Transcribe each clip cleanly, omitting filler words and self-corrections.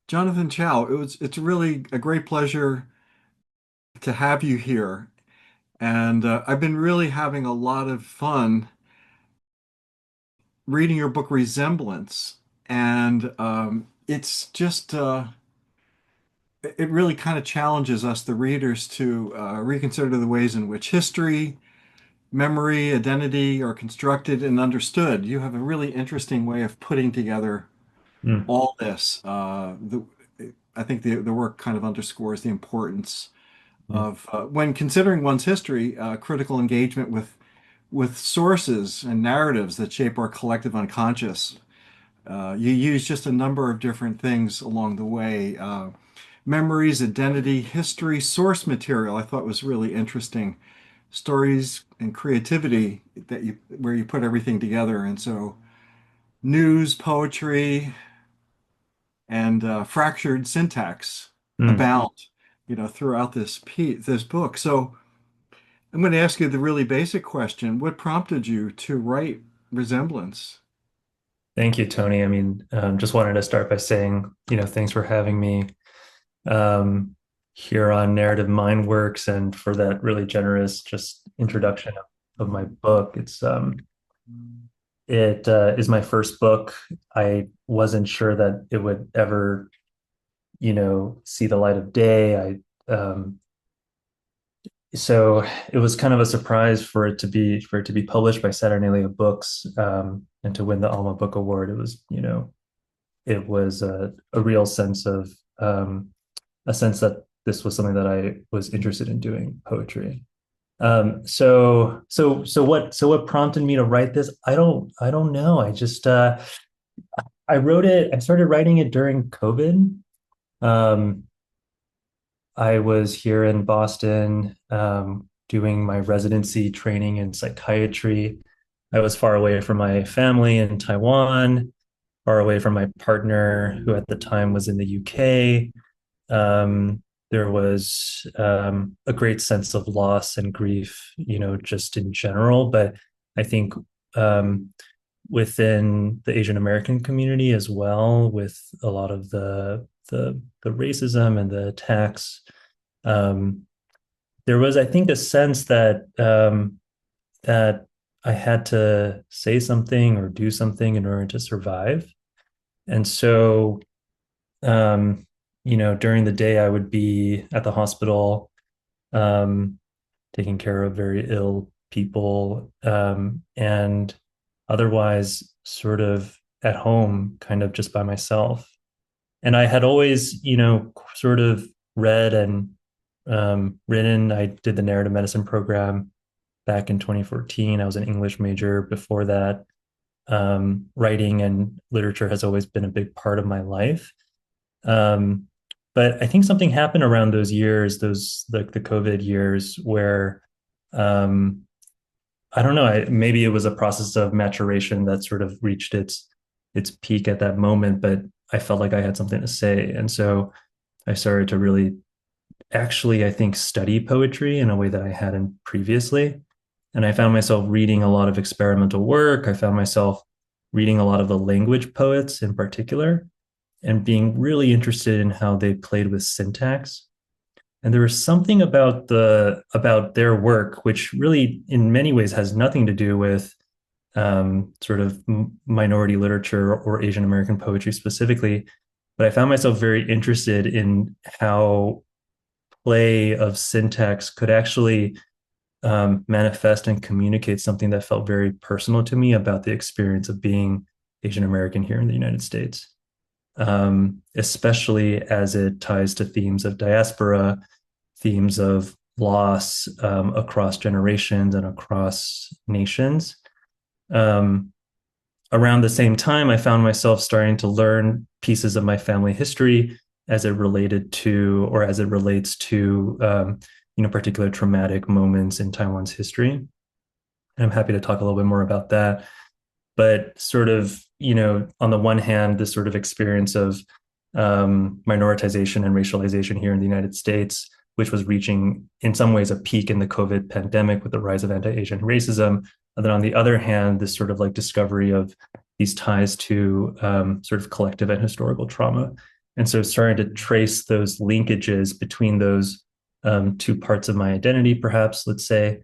Jonathan Chou, it's really a great pleasure to have you here. And I've been really having a lot of fun reading your book, Resemblance. And it's just, it really kind of challenges us, the readers, to reconsider the ways in which history, memory, identity are constructed and understood. You have a really interesting way of putting together Mm, all this. I think the work kind of underscores the importance mm, of when considering one's history, critical engagement with sources and narratives that shape our collective unconscious. You use just a number of different things along the way. Memories, identity, history, source material, I thought was really interesting. Stories and creativity that you where you put everything together. And so news, poetry, and fractured syntax mm. abound, throughout this book. So I'm going to ask you the really basic question. What prompted you to write Resemblance? Thank you, Tony. Just wanted to start by saying, thanks for having me um, here on Narrative Mindworks and for that really generous just introduction of my book. It is my first book. I wasn't sure that it would ever, see the light of day. So it was kind of a surprise for it to be published by Saturnalia Books, and to win the Alma Book Award. It was a real sense of a sense that this was something that I was interested in doing, poetry. So what prompted me to write this? I don't know. I started writing it during COVID. Um, I was here in Boston, doing my residency training in psychiatry. I was far away from my family in Taiwan, far away from my partner, who at the time was in the UK. There was a great sense of loss and grief, just in general. But I think um, within the Asian American community as well, with a lot of the racism and the attacks, um, there was, I think, a sense that I had to say something or do something in order to survive. And so, um, during the day, I would be at the hospital, um, taking care of very ill people, and otherwise sort of at home, kind of just by myself. And I had always, sort of read and written. I did the narrative medicine program back in 2014. I was an English major before that. Writing and literature has always been a big part of my life. Um, but I think something happened around those years, those like the COVID years, where um, I don't know, maybe it was a process of maturation that sort of reached its peak at that moment, but I felt like I had something to say. And so I started to really actually, I think, study poetry in a way that I hadn't previously. And I found myself reading a lot of experimental work. I found myself reading a lot of the language poets in particular and being really interested in how they played with syntax. And there was something about their work, which really, in many ways, has nothing to do with sort of minority literature or Asian American poetry specifically. But I found myself very interested in how play of syntax could actually manifest and communicate something that felt very personal to me about the experience of being Asian American here in the United States, especially as it ties to themes of diaspora, themes of loss, across generations and across nations. Um, Around the same time, I found myself starting to learn pieces of my family history as it related to, or as it relates to, particular traumatic moments in Taiwan's history. And I'm happy to talk a little bit more about that. But sort of, on the one hand, this sort of experience of minoritization and racialization here in the United States, which was reaching, in some ways, a peak in the COVID pandemic with the rise of anti-Asian racism. And then on the other hand, this sort of like discovery of these ties to sort of collective and historical trauma. And so starting to trace those linkages between those two parts of my identity, perhaps, let's say,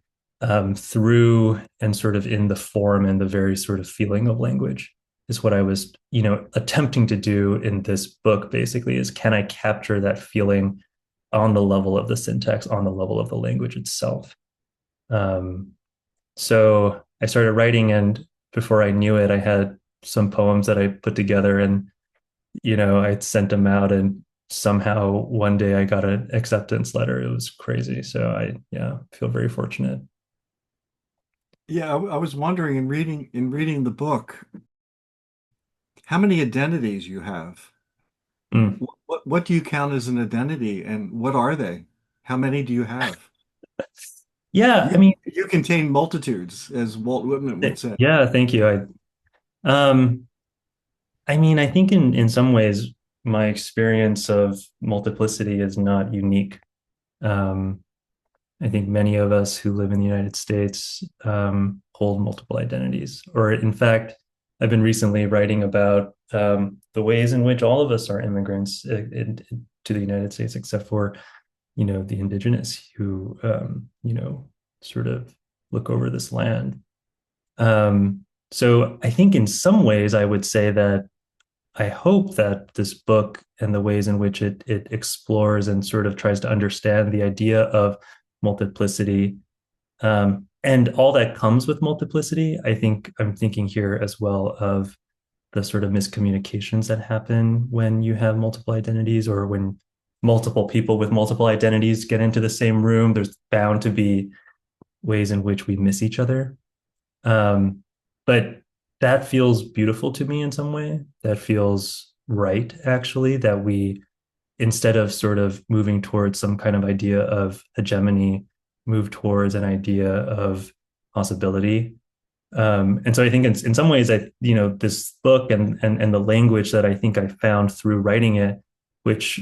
through and sort of in the form and the very sort of feeling of language is what I was, attempting to do in this book, basically, is can I capture that feeling on the level of the syntax, on the level of the language itself? Um, so I started writing, and before I knew it, I had some poems that I put together, and I sent them out, and somehow one day I got an acceptance letter. It was crazy. So yeah, feel very fortunate. Yeah, I was wondering in reading the book, how many identities you have. Mm. What do you count as an identity, and what are they? How many do you have? Yeah, I You mean, you contain multitudes, as Walt Whitman would say. yeah, thank you. Um, I mean, I think in some ways my experience of multiplicity is not unique. Um, I think many of us who live in the United States hold multiple identities. Or, in fact, I've been recently writing about the ways in which all of us are immigrants to the United States, except for, the indigenous who, sort of look over this land. So I think in some ways, I would say that I hope that this book and the ways in which it explores and sort of tries to understand the idea of multiplicity, and all that comes with multiplicity. I think I'm thinking here as well of the sort of miscommunications that happen when you have multiple identities, or when multiple people with multiple identities get into the same room. There's bound to be ways in which we miss each other. Um, but that feels beautiful to me in some way. That feels right, actually, that we, instead of sort of moving towards some kind of idea of hegemony, move towards an idea of possibility. And so I think in some ways, this book and the language that I think I found through writing it, which,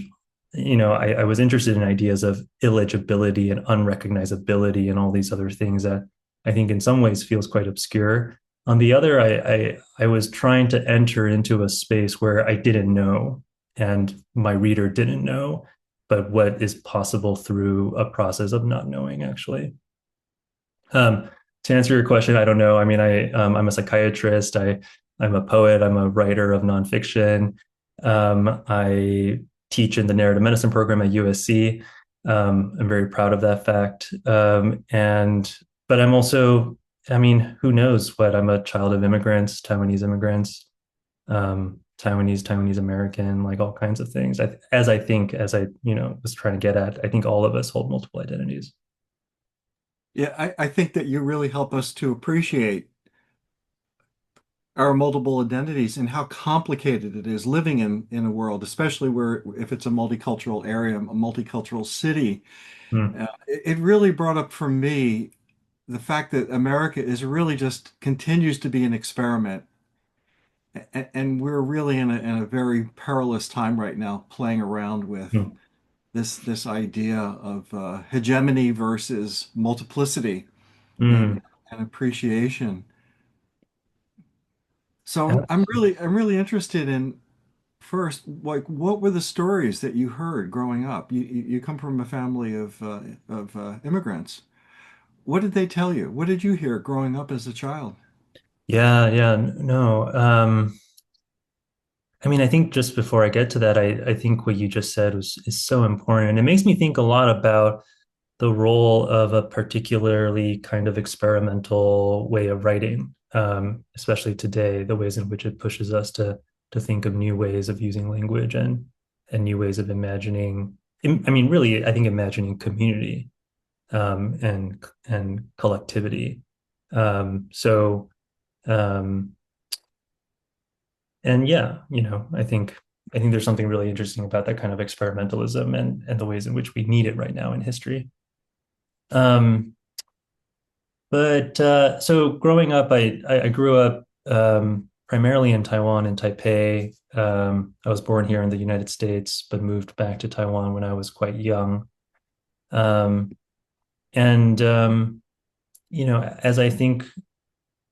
I was interested in ideas of illegibility and unrecognizability and all these other things that I think in some ways feels quite obscure. On the other, I was trying to enter into a space where I didn't know, and my reader didn't know, but what is possible through a process of not knowing, actually. Um, to answer your question, I don't know. I mean, I'm a psychiatrist. I'm a poet. I'm a writer of nonfiction. I teach in the narrative medicine program at USC. I'm very proud of that fact. But I'm also, I mean, who knows what? I'm a child of immigrants, Taiwanese immigrants, Taiwanese American, like all kinds of things. As I was trying to get at, I think all of us hold multiple identities. Yeah, I think that you really help us to appreciate our multiple identities and how complicated it is living in a world, especially where if it's a multicultural area, a multicultural city. Mm, It really brought up for me the fact that America is really just continues to be an experiment. And we're really in a very perilous time right now, playing around with mm, this idea of hegemony versus multiplicity and, mm. and appreciation. So Absolutely. I'm really interested in first, like, what were the stories that you heard growing up? You come from a family of immigrants. What did they tell you? What did you hear growing up as a child? Yeah, yeah, no. I mean, I think just before I get to that, I think what you just said is so important. And it makes me think a lot about the role of a particularly kind of experimental way of writing, especially today, the ways in which it pushes us to think of new ways of using language and new ways of imagining. I mean, really, I think imagining community, and collectivity. So um, and yeah, I think there's something really interesting about that kind of experimentalism and the ways in which we need it right now in history. Um, but so growing up, I grew up primarily in Taiwan and Taipei. I was born here in the United States, but moved back to Taiwan when I was quite young. Um, and as I think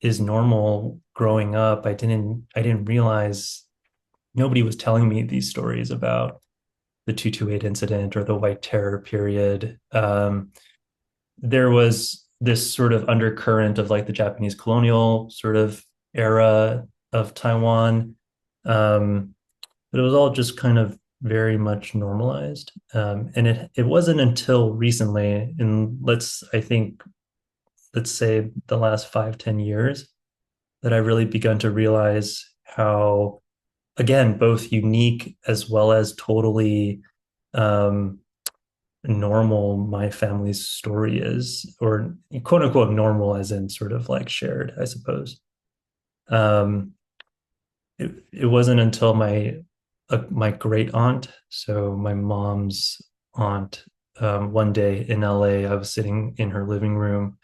is normal growing up, I didn't realize nobody was telling me these stories about the 228 incident or the White Terror period. There was this sort of undercurrent of like the Japanese colonial sort of era of Taiwan. Um, but it was all just kind of very much normalized. And it wasn't until recently, in let's say the last 5, 10 years, that I really begun to realize how, again, both unique as well as totally um, normal my family's story is, or quote unquote normal as in sort of like shared, I suppose. Um, it wasn't until my great aunt, so my mom's aunt, one day in LA, I was sitting in her living room.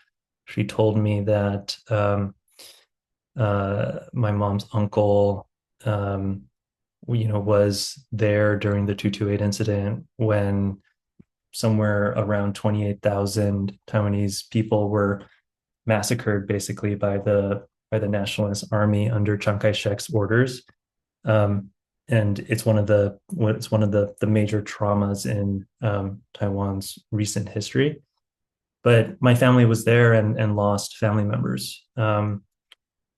She told me that my mom's uncle, was there during the 228 incident when somewhere around 28,000 Taiwanese people were massacred basically by the nationalist army under Chiang Kai-shek's orders. Um, and it's one of the major traumas in Taiwan's recent history. But my family was there and lost family members. And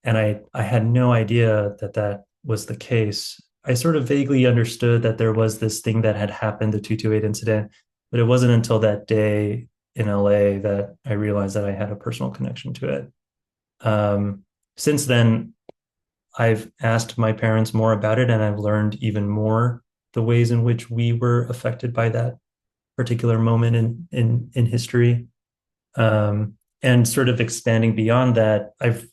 I had no idea that that was the case. I sort of vaguely understood that there was this thing that had happened, the 228 incident, but it wasn't until that day in LA that I realized that I had a personal connection to it. Since then, I've asked my parents more about it, and I've learned even more the ways in which we were affected by that particular moment in history. And sort of expanding beyond that, I've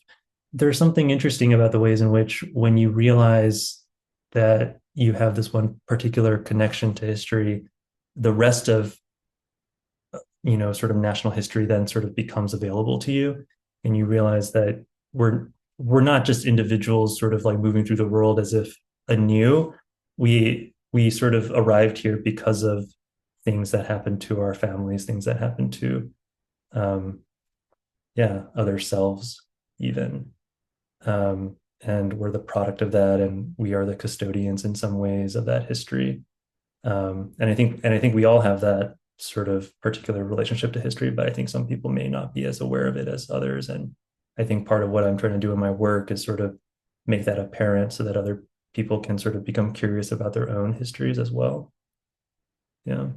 there's something interesting about the ways in which when you realize that you have this one particular connection to history, the rest of sort of national history then sort of becomes available to you, and you realize that we're not just individuals sort of like moving through the world as if anew. We sort of arrived here because of things that happened to our families, things that happened to um, other selves even. And we're the product of that, and we are the custodians in some ways of that history. And I think we all have that sort of particular relationship to history, but I think some people may not be as aware of it as others. And I think part of what I'm trying to do in my work is sort of make that apparent so that other people can sort of become curious about their own histories as well. Yeah.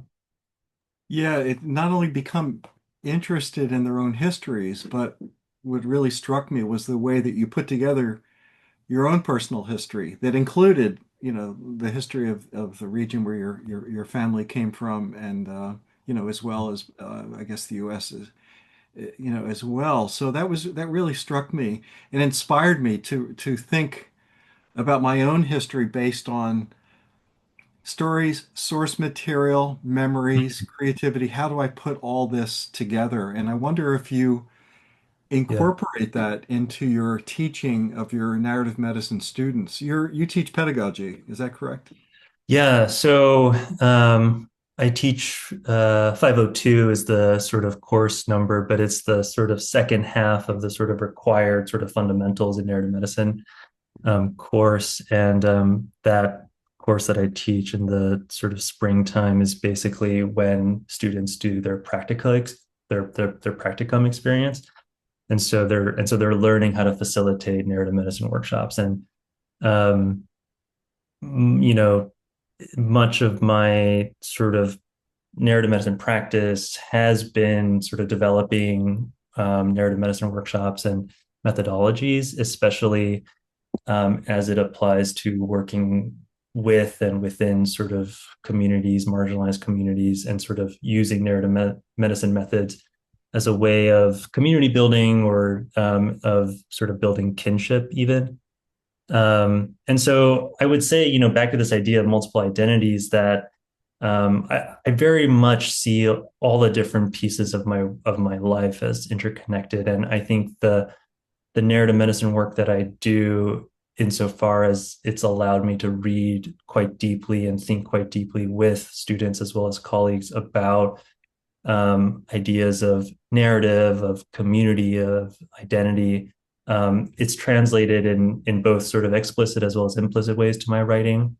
Yeah, it not only become interested in their own histories, but what really struck me was the way that you put together your own personal history that included, the history of the region where your family came from, and as well as I guess the U.S. is, as well. So that really struck me and inspired me to think about my own history based on stories, source material, memories, creativity. How do I put all this together? And I wonder if you Yeah. incorporate that into your teaching of your narrative medicine students. You teach pedagogy, is that correct? Yeah. So I teach 502 is the sort of course number, but it's the sort of second half of the sort of required sort of fundamentals in narrative medicine course. And that course that I teach in the sort of springtime is basically when students do their their practicum experience. And so they're learning how to facilitate narrative medicine workshops. And um, you know, much of my sort of narrative medicine practice has been sort of developing narrative medicine workshops and methodologies, especially as it applies to working with and within sort of communities, marginalized communities, and sort of using medicine methods as a way of community building or of sort of building kinship, even. And so I would say, back to this idea of multiple identities, that I very much see all the different pieces of my life as interconnected, and I think the narrative medicine work that I do, insofar as it's allowed me to read quite deeply and think quite deeply with students as well as colleagues about ideas of narrative, of community, of identity. It's translated in both sort of explicit as well as implicit ways to my writing.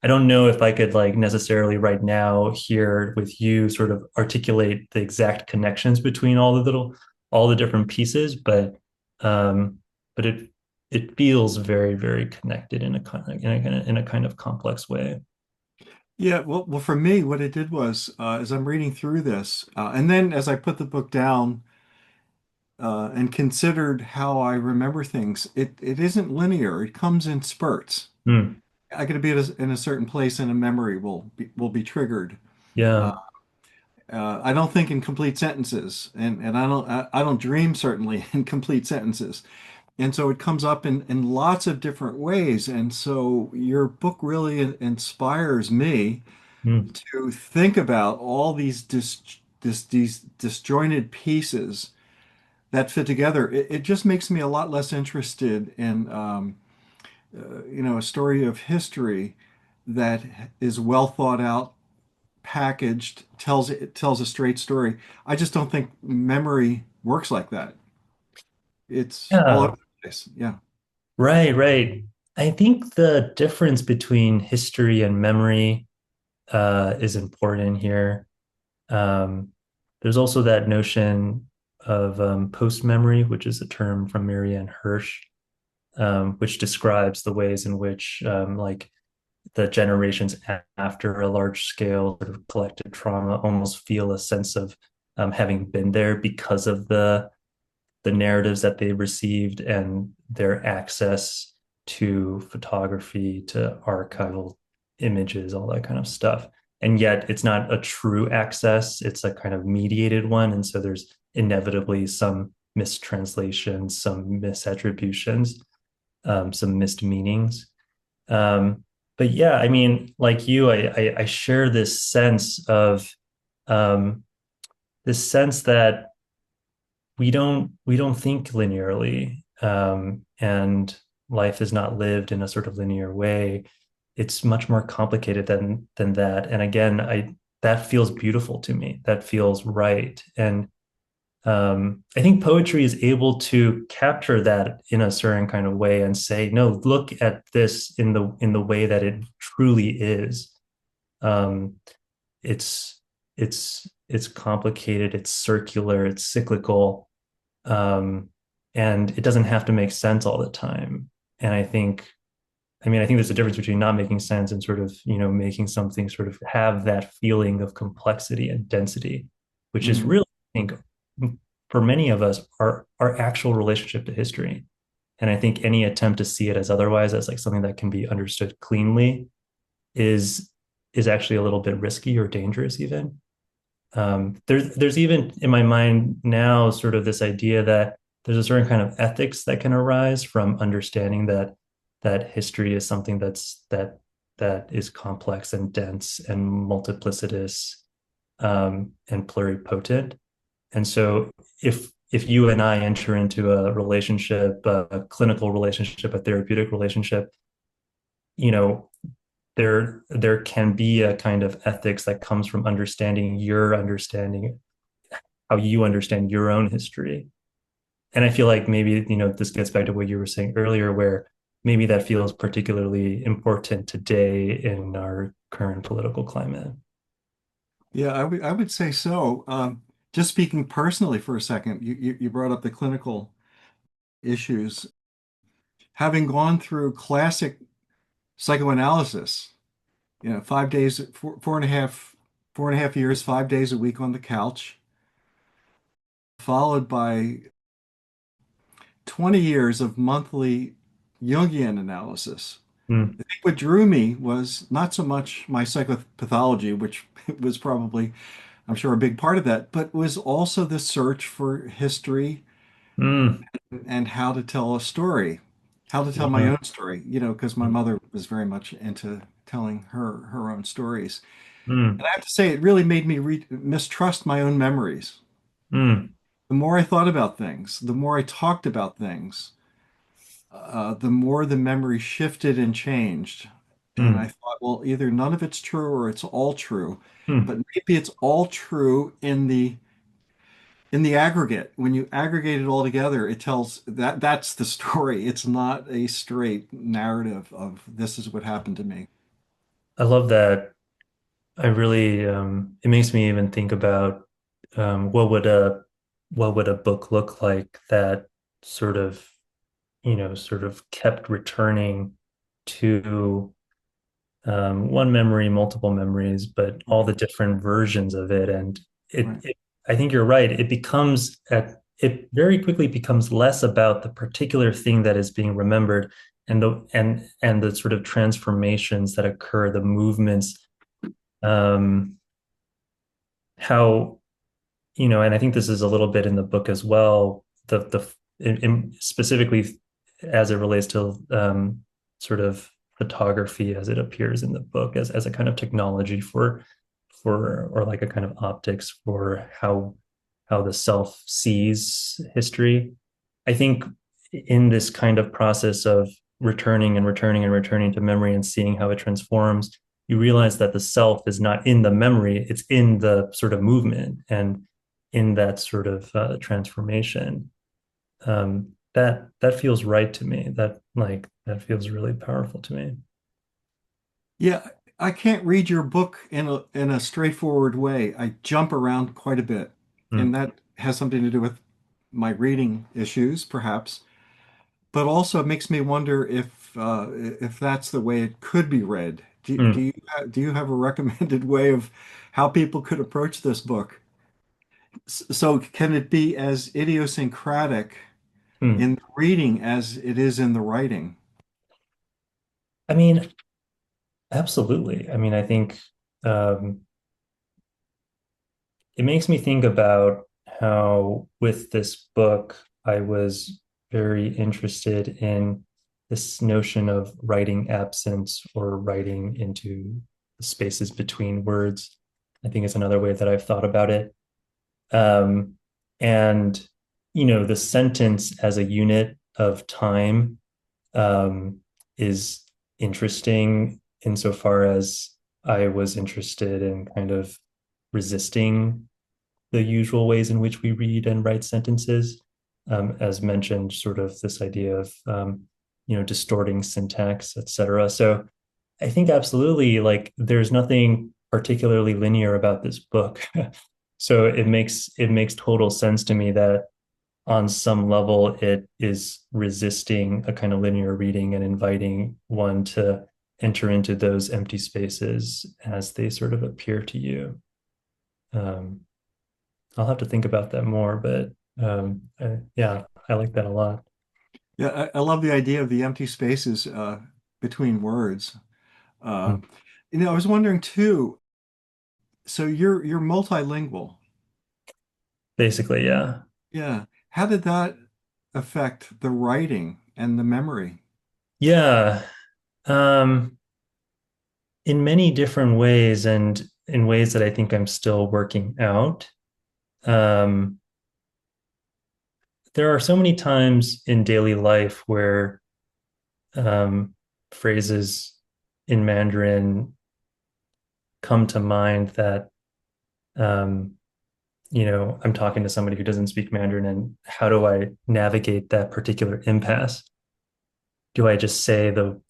I don't know if I could like necessarily right now here with you sort of articulate the exact connections between all the different pieces, um, but it feels very, very connected in a kind of complex way. Yeah, well, for me, what it did was, as I'm reading through this, and then as I put the book down and considered how I remember things, it isn't linear. It comes in spurts. Hmm. I got to be in a certain place, and a memory will be triggered. Yeah. Uh, I don't think in complete sentences, and I don't dream certainly in complete sentences. And so it comes up in lots of different ways. And so your book really inspires me Hmm. to think about all these disjointed pieces that fit together. It just makes me a lot less interested in a story of history that is well thought out, packaged, tells a straight story. I just don't think memory works like that. It's all over Yeah. the place. Yeah. Right, right. I think the difference between history and memory is important here. Um, there's also that notion of post memory, which is a term from Marianne Hirsch, which describes the ways in which like the generations after a large scale sort of collective trauma almost feel a sense of having been there because of the narratives that they received and their access to photography, to archival images, all that kind of stuff. And yet it's not a true access, it's a kind of mediated one. And so there's inevitably some mistranslations, some misattributions, some missed meanings. Um, but yeah, I mean, like you, I share um, this sense that we don't think linearly, and life is not lived in a sort of linear way. It's much more complicated than that. And again, I that feels beautiful to me. That feels right. And I think poetry is able to capture that in a certain kind of way and say, no, look at this in the way that it truly is. Um, it's it's complicated, it's circular, it's cyclical, um, and it doesn't have to make sense all the time. And I think there's a difference between not making sense and sort of, making something sort of have that feeling of complexity and density, which is Mhm. really, I think, for many of us, our actual relationship to history. And I think any attempt to see it as otherwise, as like something that can be understood cleanly, is is actually a little bit risky or dangerous even. There's even in my mind now sort of this idea that there's a certain kind of ethics that can arise from understanding that history is something that is complex and dense and multiplicitous, and pluripotent. And so if you and I enter into a relationship, a clinical relationship, a therapeutic relationship, you know, there can be a kind of ethics that comes from understanding how you understand your own history. And I feel like maybe, this gets back to what you were saying earlier, where maybe that feels particularly important today in our current political climate. Yeah, I would say so. Just speaking personally for a second, you brought up the clinical issues. Having gone through classic psychoanalysis, 5 days, 4.5 years, 5 days a week on the couch, followed by 20 years of monthly Jungian analysis. Mm, I think what drew me was not so much my psychopathology, which was probably, I'm sure, a big part of that, but was also the search for history mm, and how to tell a story, how to tell my yeah, own story, because my mother was very much into telling her own stories. And mm, I have to say, it really made me mistrust my own memories. mm, The more I thought about things, the more I talked about things, the more the memory shifted and changed. And I mm, thought, well, either none of it's true or it's all true. mm, But maybe it's all true in the in the aggregate, when you aggregate it all together, it tells that's the story. It's not a straight narrative of this is what happened to me. I love that. I really it makes me even think about what would a book look like that sort of, sort of kept returning to one memory, multiple memories, but all Right, the different versions of it. And right, I think you're right. It very quickly becomes less about the particular thing that is being remembered and the sort of transformations that occur, the movements, um, how, and I think this is a little bit in the book as well, specifically as it relates to sort of photography as it appears in the book as a kind of technology or like a kind of optics for how the self sees history. I think in this kind of process of returning and returning and returning to memory and seeing how it transforms, you realize that the self is not in the memory, it's in the sort of movement and in that sort of transformation. That feels right to me. That feels really powerful to me. yeah. I can't read your book in a straightforward way. I jump around quite a bit, Mm, and that has something to do with my reading issues, perhaps. But also it makes me wonder if that's the way it could be read. mm, Do you have a recommended way of how people could approach this book? So can it be as idiosyncratic mm. in the reading as it is in the writing? I mean, absolutely. I mean, I think um, it makes me think about how with this book, I was very interested in this notion of writing absence or writing into the spaces between words. I think it's another way that I've thought about it. Um, and, the sentence as a unit of time um, is interesting insofar as I was interested in kind of resisting the usual ways in which we read and write sentences. As mentioned, sort of this idea of distorting syntax, etc. So I think absolutely, like there's nothing particularly linear about this book. So it makes total sense to me that on some level it is resisting a kind of linear reading and inviting one to enter into those empty spaces as they sort of appear to you. Um, I'll have to think about that more, but yeah, I like that a lot. Yeah, I love the idea of the empty spaces between words. Uh, Mm. I was wondering too. So you're multilingual. Basically, yeah. Yeah. How did that affect the writing and the memory? Yeah. Um, in many different ways and in ways that I think I'm still working out. Um, there are so many times in daily life where um, phrases in Mandarin come to mind that um, I'm talking to somebody who doesn't speak Mandarin, and how do I navigate that particular impasse? Do I just say the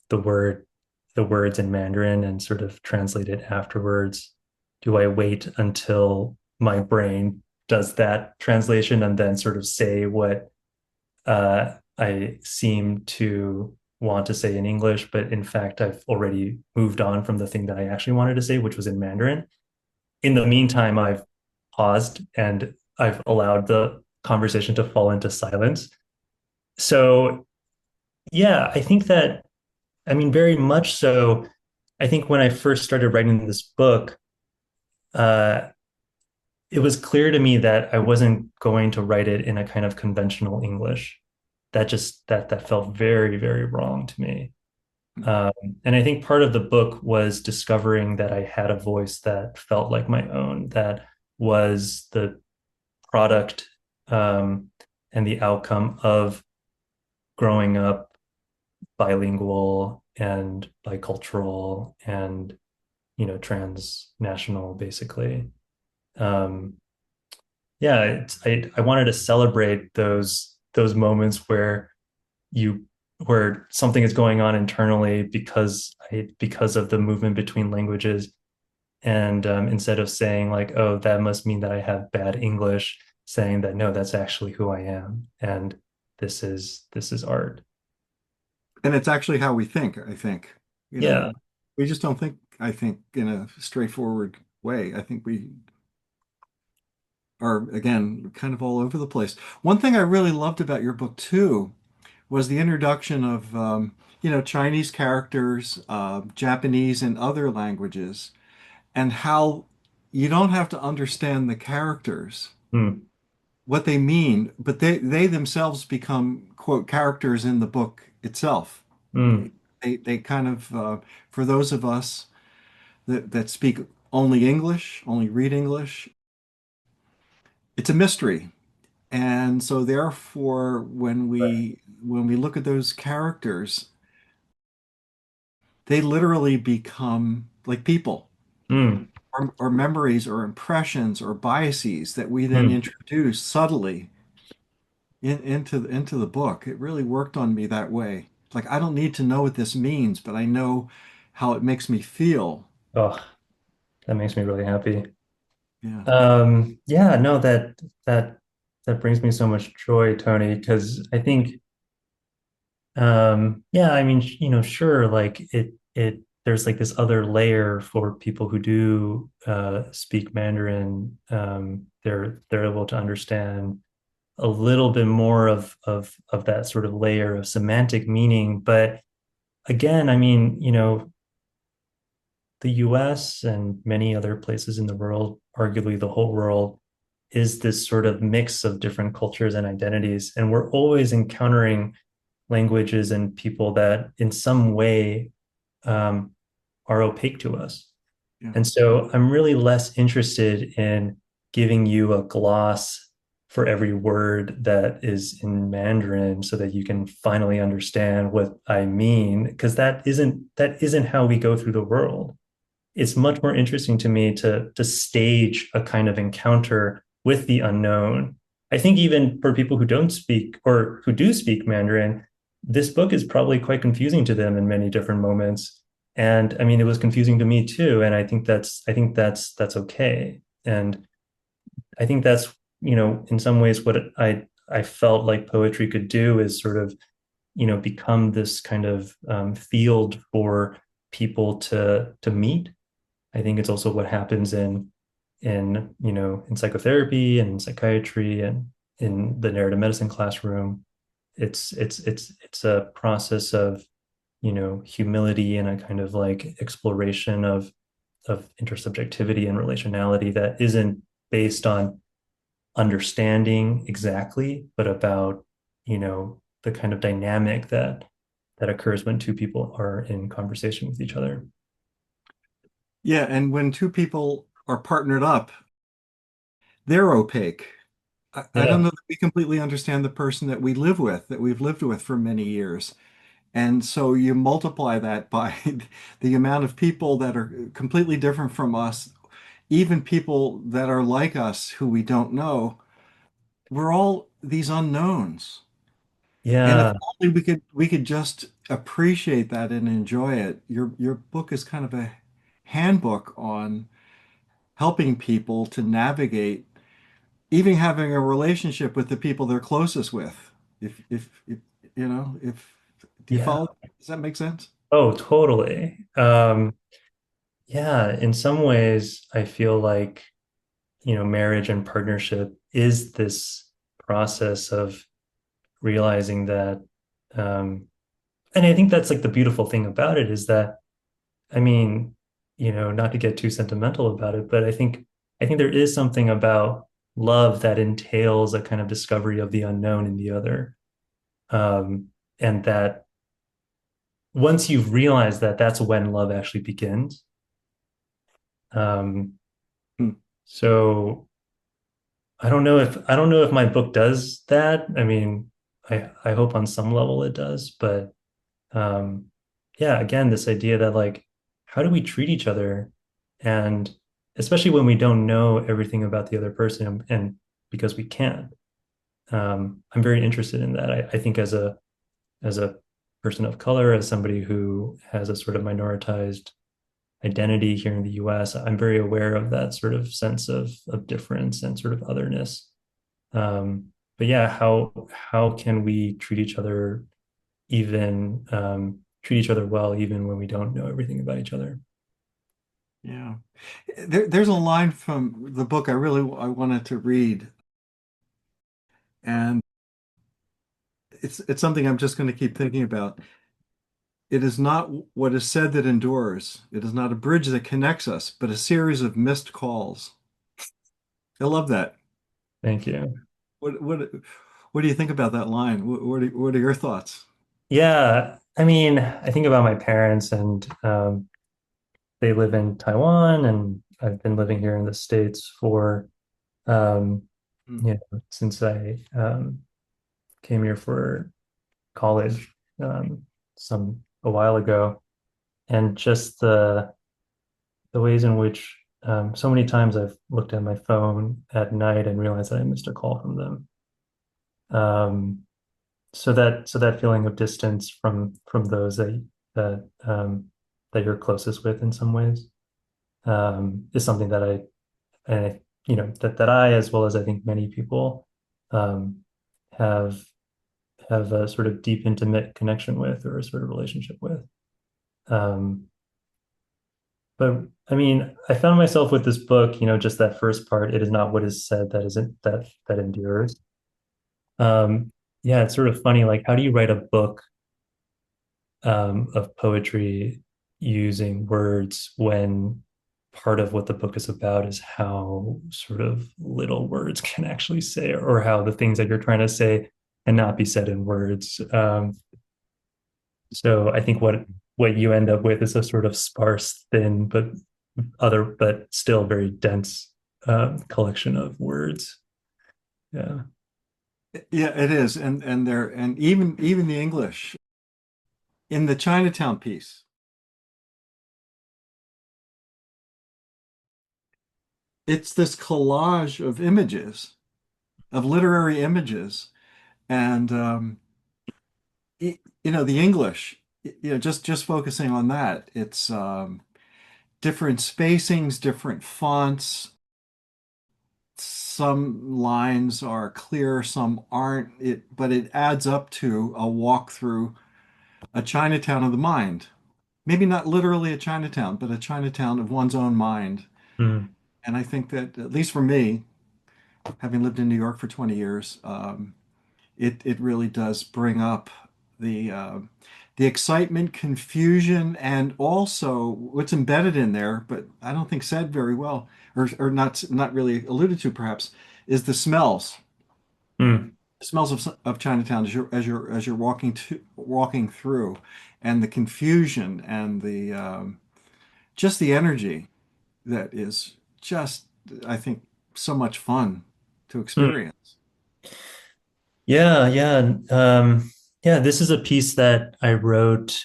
words in Mandarin and sort of translate it afterwards? Do I wait until my brain does that translation and then sort of say what I seem to want to say in English, but in fact, I've already moved on from the thing that I actually wanted to say, which was in Mandarin? In the meantime, I've paused and I've allowed the conversation to fall into silence. So, yeah, I think that, I mean, very much so. I think when I first started writing this book, uh, it was clear to me that I wasn't going to write it in a kind of conventional English. That felt very, very wrong to me. Um, and I think part of the book was discovering that I had a voice that felt like my own, that was the product um, and the outcome of growing up bilingual and bicultural and transnational, basically. Um, yeah, I wanted to celebrate those moments where you where something is going on internally because of the movement between languages, and instead of saying like, oh, that must mean that I have bad English, saying that no, that's actually who I am, and this is art. And it's actually how we think, I think. You Yeah. know, we just don't think, I think, in a straightforward way. I think we are, again, kind of all over the place. One thing I really loved about your book, too, was the introduction of, Chinese characters, Japanese and other languages, and how you don't have to understand the characters, Mm, what they mean, but they themselves become, quote, characters in the book itself. mm, They kind of, for those of us that speak only English, only read English, it's a mystery. And so therefore, when we look at those characters, they literally become like people, mm, or memories or impressions or biases that we then mm. introduce subtly into the book. It really worked on me that way. Like I don't need to know what this means, but I know how it makes me feel. Oh, that makes me really happy. Yeah. Yeah, no, that brings me so much joy, Tony, because I think yeah, I mean, sure, like it there's like this other layer for people who do speak Mandarin. They're able to understand a little bit more of that sort of layer of semantic meaning. But again, I mean, the US and many other places in the world, arguably the whole world, is this sort of mix of different cultures and identities. And we're always encountering languages and people that in some way um, are opaque to us. Yeah. And so I'm really less interested in giving you a gloss for every word that is in Mandarin so that you can finally understand what I mean, because that isn't how we go through the world. It's much more interesting to me to stage a kind of encounter with the unknown. I think even for people who don't speak or who do speak Mandarin, this book is probably quite confusing to them in many different moments. And I mean, it was confusing to me too. And I think that's okay. And I think that's, in some ways what I felt like poetry could do is sort of, become this kind of field for people to meet. I think it's also what happens in psychotherapy and in psychiatry and in the narrative medicine classroom. It's a process of humility and a kind of like exploration of intersubjectivity and relationality that isn't based on understanding exactly, but about the kind of dynamic that occurs when two people are in conversation with each other. Yeah, and when two people are partnered up, they're opaque. I don't Yeah. know that we completely understand the person that we live with, that we've lived with for many years. And so you multiply that by the amount of people that are completely different from us, even people that are like us who we don't know. We're all these unknowns. And if Yeah. only we could just appreciate that and enjoy it. Your book is kind of a handbook on helping people to navigate even having a relationship with the people they're closest with. If if do you Yeah. follow? Does that make sense? Oh, totally. Yeah, in some ways, I feel like, marriage and partnership is this process of realizing that, um, and I think that's like the beautiful thing about it is that, I mean, not to get too sentimental about it, but I think there is something about love that entails a kind of discovery of the unknown in the other. Um, and that once you've realized that, that's when love actually begins. Um, Hmm. so I don't know if my book does that. I mean, I hope on some level it does, but um, yeah, again, this idea that like, how do we treat each other? And especially when we don't know everything about the other person. And because we can. I'm very interested in that. I think as a person of color, as somebody who has a sort of minoritized identity here in the US, I'm very aware of that sort of sense of difference and sort of otherness. But yeah, how can we treat each other well even when we don't know everything about each other? Yeah. There's a line from the book I wanted to read, and it's something I'm just going to keep thinking about. It is not what is said that endures. It is not a bridge that connects us, but a series of missed calls. I love that. Thank you. What what what do you think about that line? What are your thoughts? Yeah, I mean, I think about my parents, and they live in Taiwan, and I've been living here in the States for um, Mm. since I came here for college some a while ago, and just the ways in which so many times I've looked at my phone at night and realized that I missed a call from them. Um, so that feeling of distance from those that you're closest with in some ways is something that that I, as well as I think many people, um, have have a sort of deep, intimate connection with, or a sort of relationship with. Um, but I mean, I found myself with this book, just that first part, it is not what is said that isn't that endures. Yeah, it's sort of funny, like how do you write a book of poetry using words when part of what the book is about is how sort of little words can actually say, or how the things that you're trying to say cannot be said in words. So I think what you end up with is a sort of sparse, thin, but still very dense collection of words. Yeah. Yeah, it is, and even the English in the Chinatown piece. It's this collage of images, of literary images, and the English, just focusing on that. It's different spacings, different fonts. Some lines are clear, some aren't. But it adds up to a walk through a Chinatown of the mind. Maybe not literally a Chinatown, but a Chinatown of one's own mind. Mm, And I think that, at least for me, having lived in New York for 20 years, it really does bring up the the excitement, confusion, and also what's embedded in there, but I don't think said very well, or not really alluded to perhaps, is the smells. mm, The smells of Chinatown as you're walking through, and the confusion and the just the energy that is just, I think, so much fun to mm. experience. Yeah, yeah. Yeah, this is a piece that I wrote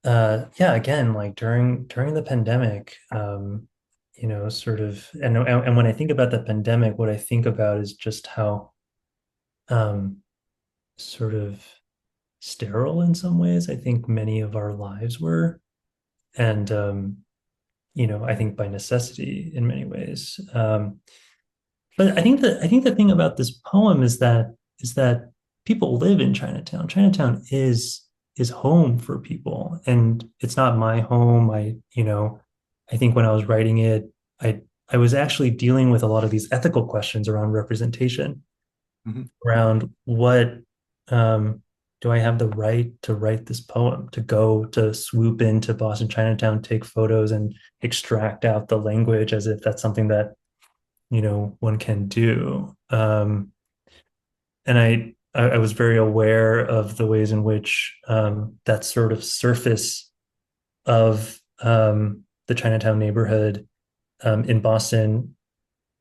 yeah, again, like during the pandemic, sort of and when I think about the pandemic, what I think about is just how um sort of sterile in some ways I think many of our lives were. And I think by necessity in many ways. But I think the thing about this poem is that people live in Chinatown. Chinatown is home for people, and it's not my home. I think when I was writing it, I was actually dealing with a lot of these ethical questions around representation, Mhm. around what do I have the right to write this poem, to go to swoop into Boston Chinatown, take photos, and extract out the language as if that's something that one can do. And I was very aware of the ways in which that sort of surface of the Chinatown neighborhood in Boston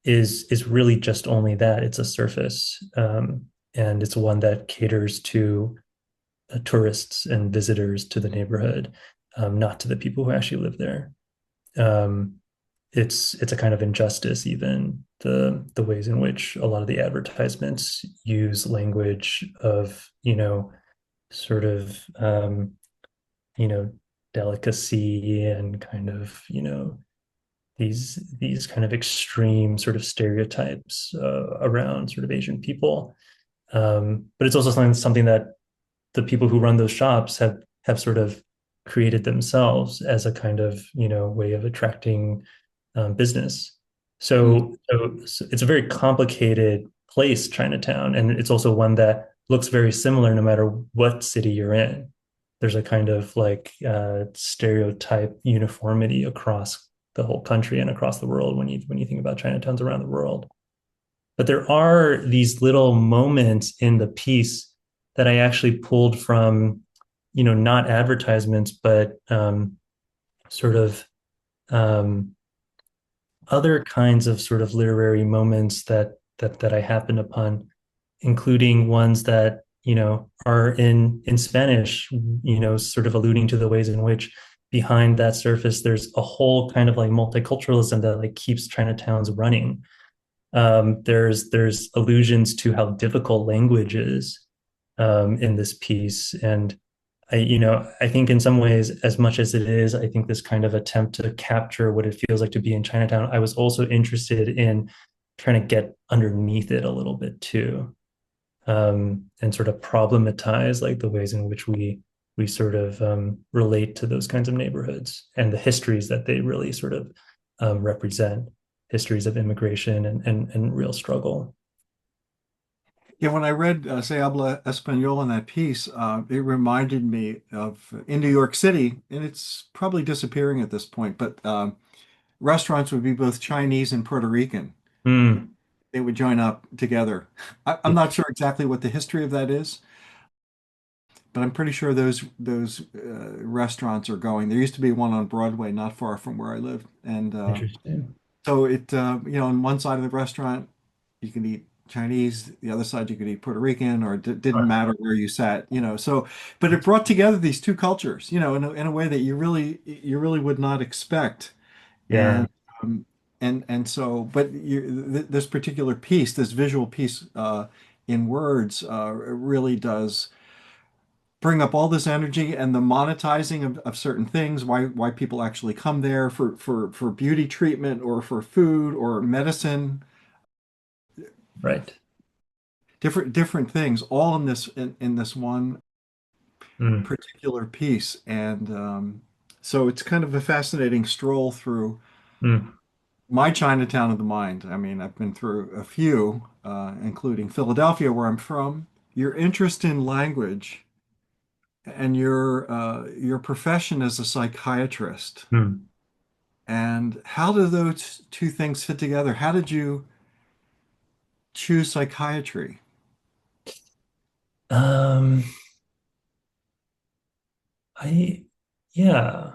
is really just only that. It's a surface, and it's one that caters to tourists and visitors to the neighborhood, not to the people who actually live there. Um, it's a kind of injustice, even the ways in which a lot of the advertisements use language of, sort of you know delicacy and kind of, these kind of extreme sort of stereotypes around sort of Asian people. But it's also something that the people who run those shops have sort of created themselves as a kind of, way of attracting business. Mm. So it's a very complicated place, Chinatown, and it's also one that looks very similar no matter what city you're in. There's a kind of like stereotype uniformity across the whole country and across the world when you think about Chinatowns around the world. But there are these little moments in the piece that I actually pulled from, not advertisements, but sort of um, other kinds of sort of literary moments that I happened upon, including ones that, are in Spanish, sort of alluding to the ways in which behind that surface there's a whole kind of like multiculturalism that like keeps Chinatowns running. There's allusions to how difficult language is in this piece, and I think in some ways, as much as it is, I think this kind of attempt to capture what it feels like to be in Chinatown, I was also interested in trying to get underneath it a little bit too, and sort of problematize like the ways in which we sort of relate to those kinds of neighborhoods and the histories that they really sort of represent, histories of immigration and real struggle. Yeah, when I read Se Habla Español in that piece, it reminded me of in New York City, and it's probably disappearing at this point, but restaurants would be both Chinese and Puerto Rican. Mm, They would join up together. I'm yeah, not sure exactly what the history of that is, but I'm pretty sure those restaurants are going. There used to be one on Broadway, not far from where I live, and interesting. so on one side of the restaurant, you can eat Chinese, the other side you could eat Puerto Rican, or it didn't Huh. matter where you sat. So, but it brought together these two cultures, in a way that you really would not expect. Yeah, And um, but this particular piece, this visual piece in words, really does bring up all this energy and the monetizing of certain things, why people actually come there for beauty treatment or for food or medicine, right. different things, all in this one Mm, particular piece. And so it's kind of a fascinating stroll through mm, my Chinatown of the mind. I mean, I've been through a few, including Philadelphia, where I'm from. Your interest in language and your profession as a psychiatrist. mm. And how do those two things fit together? How did you choose psychiatry? Um, I yeah,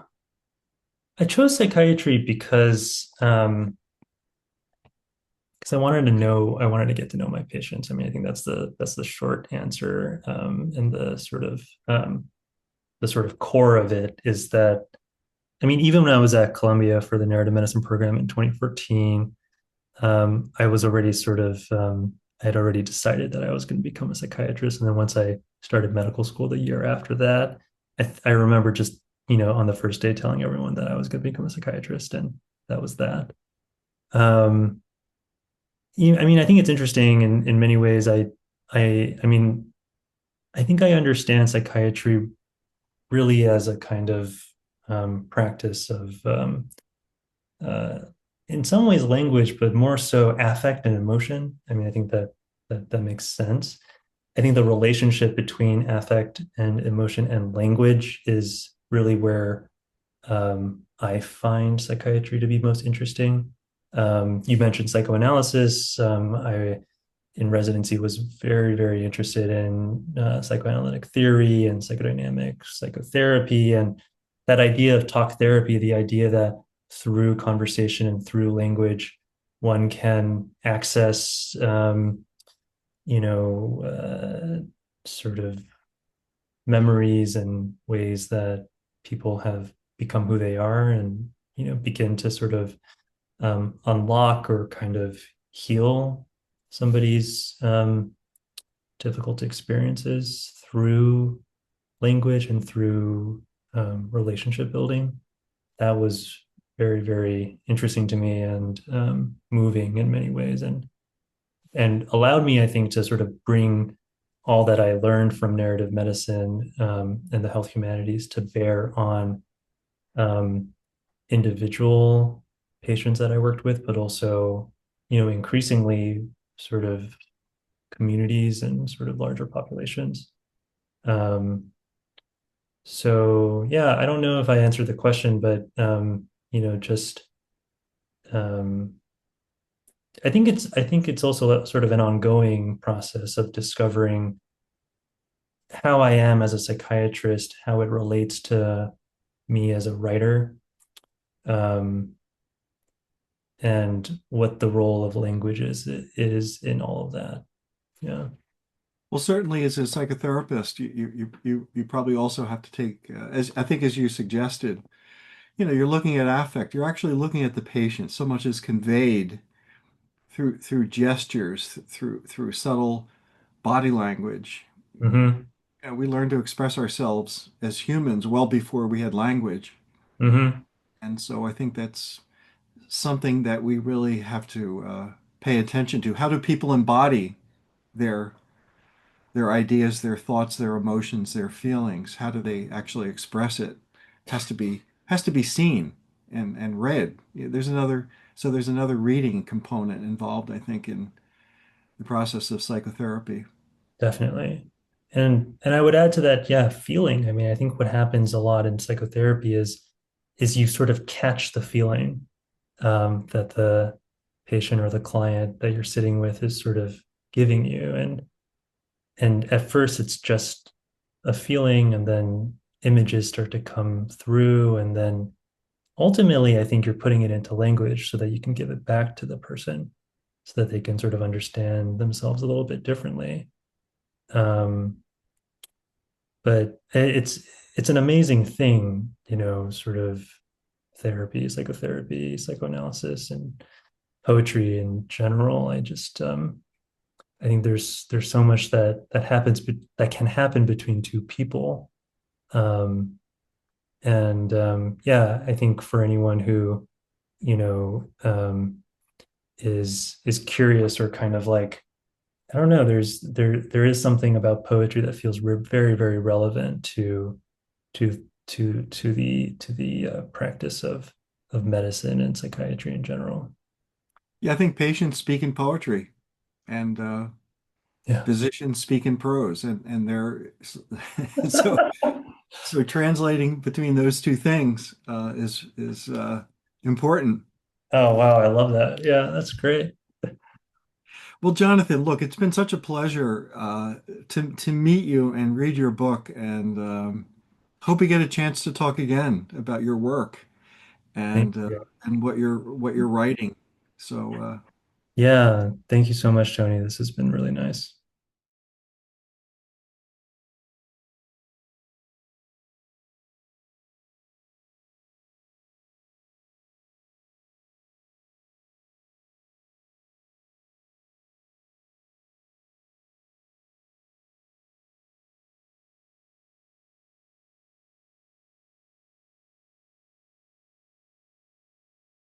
I chose psychiatry because I wanted to get to know my patients. I mean, I think that's the short answer, and the sort of core of it is that, I mean, even when I was at Columbia for the narrative medicine program in 2014, I was already I had already decided that I was going to become a psychiatrist. And then once I started medical school the year after that, I remember just, on the first day telling everyone that I was going to become a psychiatrist, and that was that. Um, I mean, I think it's interesting in many ways. I mean, I think I understand psychiatry really as a kind of practice of, uh, in some ways, language, but more so affect and emotion. I mean, I think that makes sense. I think the relationship between affect and emotion and language is really where I find psychiatry to be most interesting. You mentioned psychoanalysis. I, in residency, was very, very interested in psychoanalytic theory and psychodynamic psychotherapy, and that idea of talk therapy, the idea that through conversation and through language, one can access, you know, sort of memories and ways that people have become who they are, and begin to sort of unlock or kind of heal somebody's difficult experiences through language and through relationship building. That was very, very interesting to me and moving in many ways, and allowed me, I think, to sort of bring all that I learned from narrative medicine and the health humanities to bear on um, individual patients that I worked with, but also, increasingly sort of communities and sort of larger populations. Um, so yeah, I don't know if I answered the question, but just um, I think it's also sort of an ongoing process of discovering how I am as a psychiatrist, how it relates to me as a writer, um, and what the role of language is in all of that. Yeah. Well, certainly as a psychotherapist, you probably also have to take, as I think as you suggested, you're looking at affect. You're actually looking at the patient. So much is conveyed through gestures, through subtle body language. Mm-hmm. We learned to express ourselves as humans well before we had language. Mm-hmm. And so I think that's something that we really have to pay attention to. How do people embody their their ideas, their thoughts, their emotions, their feelings? How do they actually express it? Has to be seen and read. There's another reading component involved, I think, in the process of psychotherapy. Definitely. And I would add to that, yeah, feeling. I mean, I think what happens a lot in psychotherapy is you sort of catch the feeling that the patient or the client that you're sitting with is sort of giving you. And at first it's just a feeling, and then images start to come through, and then ultimately I think you're putting it into language so that you can give it back to the person so that they can sort of understand themselves a little bit differently. Um, but it's an amazing thing, sort of therapy, psychotherapy, psychoanalysis, and poetry in general. I think there's so much that happens that can happen between two people. Um, and yeah, I think for anyone who, you know, is curious or kind of like, I don't know, there is something about poetry that feels very, very relevant to the practice of medicine and psychiatry in general. Yeah, I think patients speak in poetry, and Yeah. physicians speak in prose, and they're so so translating between those two things is important. Oh, wow, I love that. Yeah, that's great. Well, Jonathan, look, it's been such a pleasure to meet you and read your book, and hope we get a chance to talk again about your work Thank and uh, you. and what you're writing. So Yeah, thank you so much, Tony. This has been really nice.